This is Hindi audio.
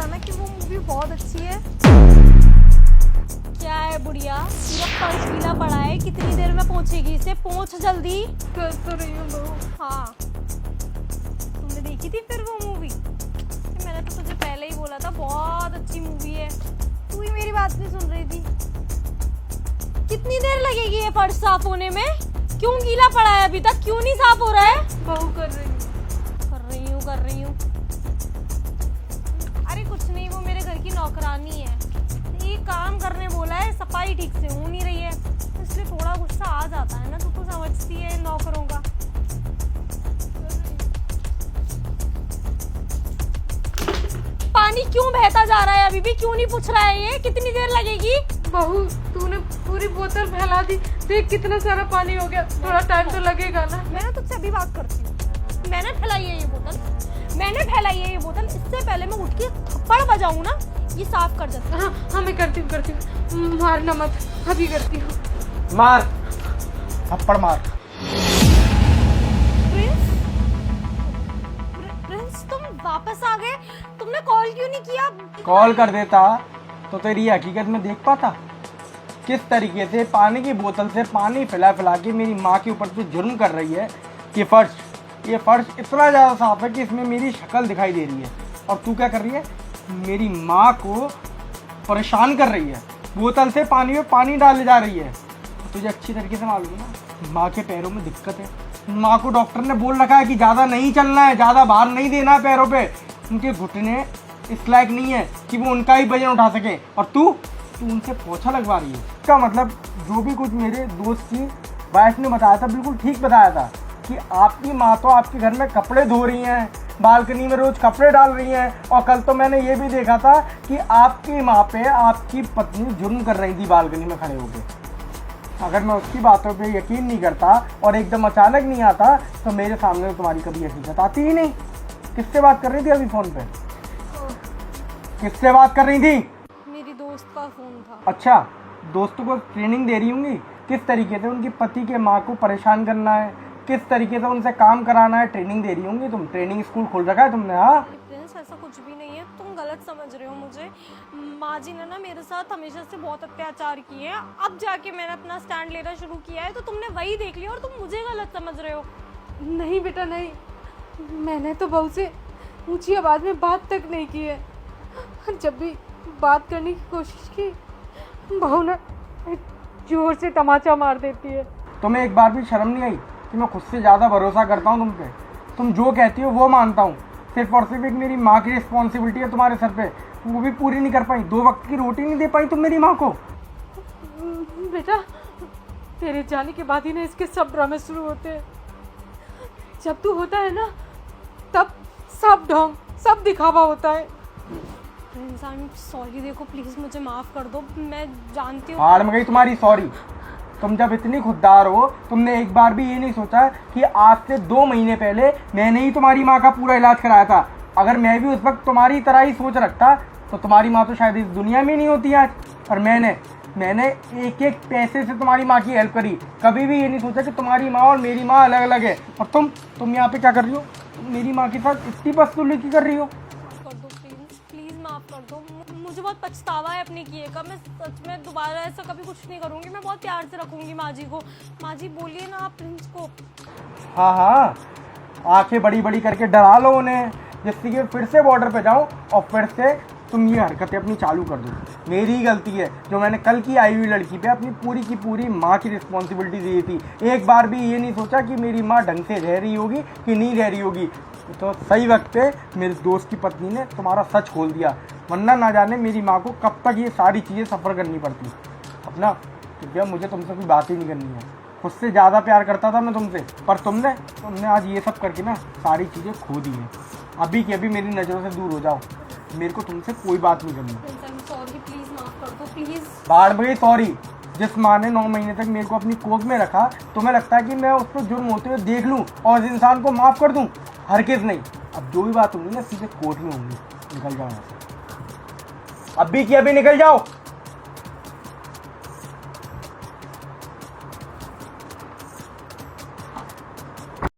था ना कि वो मूवी बहुत अच्छी है। क्या है बुढ़िया, पूरा फर्श गीला पड़ा है, कितनी देर में पहुंचेगी? इसे पहुंच जल्दी। कर तो रही हूँ बहू। हाँ, तुमने देखी थी फिर वो मूवी? मैंने तो तुझे पहले ही बोला था बहुत अच्छी मूवी है, तू ही मेरी बात नहीं सुन रही थी। कितनी देर लगेगी ये फर्श साफ होने में? क्यों गीला पड़ा है अभी तक, क्यों नहीं साफ हो रहा है? बहू कर रही हूँ। कर रही हूँ। अरे कुछ नहीं, वो मेरे घर की नौकरानी है, ये काम करने बोला है, सफाई ठीक से हो नहीं रही है, इसलिए थोड़ा गुस्सा आ जाता है ना, तू तो समझती है नौकरों का। पानी क्यों बहता जा रहा है? अभी भी क्यों नहीं पूछ रहा है ये? कितनी देर लगेगी? बहू तूने पूरी बोतल फैला दी, देख कितना सारा पानी हो गया, थोड़ा टाइम तो लगेगा ना। मैं ना तुझसे अभी बात करती हूँ। मैंने फैलाई है ये बोतल, इससे पहले मैं उठ के थप्पड़ बजाऊं ना, ये साफ कर देता। हाँ मैं करती हूँ, मारना मत, अभी करती हूँ। मार, थप्पड़ मार। प्रिंस तुम वापस आ गए, तुमने कॉल क्यों नहीं किया? कॉल कर देता तो तेरी हकीकत में देख पाता किस तरीके से पानी की बोतल से पानी फैला फैला के मेरी माँ के ऊपर से जुर्म कर रही है। ये फर्श इतना ज़्यादा साफ है कि इसमें मेरी शक्ल दिखाई दे रही है, और तू क्या कर रही है? मेरी माँ को परेशान कर रही है, बोतल से पानी में पानी डाले जा रही है। तुझे अच्छी तरीके से मालूम है ना, माँ के पैरों में दिक्कत है। माँ को डॉक्टर ने बोल रखा है कि ज़्यादा नहीं चलना है, ज़्यादा भार नहीं देना है पैरों पे, उनके घुटने इस लायक नहीं है कि वो उनका ही वजन उठा सके, और तू उनसे पोछा लगवा रही है। इसका मतलब जो भी कुछ मेरे दोस्त की वाइफ ने बताया था बिल्कुल ठीक बताया था कि आपकी माँ तो आपके घर में कपड़े धो रही हैं, बालकनी में रोज़ कपड़े डाल रही हैं, और कल तो मैंने ये भी देखा था कि आपकी माँ पे आपकी पत्नी जुर्म कर रही थी बालकनी में खड़े होकर। अगर मैं उसकी बातों पे यकीन नहीं करता और एकदम अचानक नहीं आता तो मेरे सामने तुम्हारी कभी हकीकत आती ही नहीं। किससे बात कर रही थी अभी फ़ोन पे? किससे बात कर रही थी? मेरी दोस्त का फोन था। अच्छा, दोस्तों को ट्रेनिंग दे रही होंगी किस तरीके से उनकी पति के माँ को परेशान करना है, किस तरीके से उनसे काम कराना है, ट्रेनिंग दे रही होंगी तुम। ट्रेनिंग स्कूल खोल रखा है तुमने? हाँ प्रिंस, ऐसा कुछ भी नहीं है, तुम गलत समझ रहे हो मुझे। माँ जी ने ना मेरे साथ हमेशा से बहुत अत्याचार किए हैं, अब जाके मैंने अपना स्टैंड लेना शुरू किया है, तो तुमने वही देख लिया और तुम मुझे गलत समझ रहे हो। नहीं बेटा नहीं, मैंने तो बहू से ऊंची आवाज़ में बात तक नहीं की है। जब भी बात करने की कोशिश की, बहू ना जोर से तमाचा मार देती है। तुम्हें एक बार भी शर्म नहीं आई कि मैं खुद से ज़्यादा भरोसा करता हूँ तुम पे? तुम जो कहती हो वो मानता हूँ, सिर्फ और सिर्फ एक मेरी माँ की रिस्पॉन्सिबिलिटी है तुम्हारे सर पे, वो भी पूरी नहीं कर पाई। 2 वक्त की रोटी नहीं दे पाई तुम मेरी माँ को। बेटा तेरे जाने के बाद ही ना इसके सब ड्रामे शुरू होते हैं। जब तू होता है ना तब सब ढोंग, सब दिखावा होता है। प्रिंस आई एम सॉरी, देखो प्लीज़ मुझे माफ़ कर दो, मैं जानती हूँ। हार में गई तुम्हारी सॉरी। तुम जब इतनी खुददार हो, तुमने एक बार भी ये नहीं सोचा कि आज से 2 महीने पहले मैंने ही तुम्हारी माँ का पूरा इलाज कराया था। अगर मैं भी उस वक्त तुम्हारी तरह ही सोच रखता तो तुम्हारी माँ तो शायद इस दुनिया में नहीं होती आज। और मैंने एक एक पैसे से तुम्हारी माँ की हेल्प करी, कभी भी ये नहीं सोचा कि तुम्हारी माँ और मेरी माँ अलग अलग है। और तुम यहाँ पे क्या कर रही हो? मेरी माँ के साथ इतनी बदसलूकी कर रही हो। कर दो प्लीज़ माफ़ कर दो, मुझे बहुत पछतावा है अपने किए का। मैं सच में दोबारा ऐसा कभी कुछ नहीं करूँगी, मैं बहुत प्यार से रखूँगी माँ जी को। माँ जी बोलिए ना आप प्रिंस को। हाँ, आंखें बड़ी बड़ी करके डरा लो उन्हें, जिससे कि फिर से बॉर्डर पे जाऊँ और फिर से तुम ये हरकतें अपनी चालू कर दो। मेरी ही गलती है जो मैंने कल की आई हुई लड़की पे अपनी पूरी की पूरी माँ की रिस्पॉन्सिबिलिटी दी थी। एक बार भी ये नहीं सोचा कि मेरी माँ ढंग से रह रही होगी कि नहीं रह रही होगी। तो सही वक्त पे मेरे दोस्त की पत्नी ने तुम्हारा सच खोल दिया, वरना ना जाने मेरी माँ को कब तक ये सारी चीज़ें सफ़र करनी पड़ती। अपना क्योंकि मुझे तुमसे कोई बात ही नहीं करनी है, खुद से ज़्यादा प्यार करता था मैं तुमसे, पर तुमने आज ये सब करके ना सारी चीज़ें खो दी हैं। अभी की अभी मेरी नज़रों से दूर हो जाओ, मेरे को तुमसे कोई बात नहीं करनी। सॉरी प्लीज़ माफ़ कर दो प्लीज़। बाढ़ गई सॉरी। जिस माँ ने 9 महीने तक मेरे को अपनी कोख में रखा, तुम्हें लगता है कि मैं उस पर जुर्म होते हुए देख लूँ और इस इंसान को माफ़ कर दूँ? हरगिज़ नहीं। अब जो भी बात होगी ना सीधे कोर्ट में होंगी। निकल जाओ यहाँ से, अभी की अभी निकल जाओ।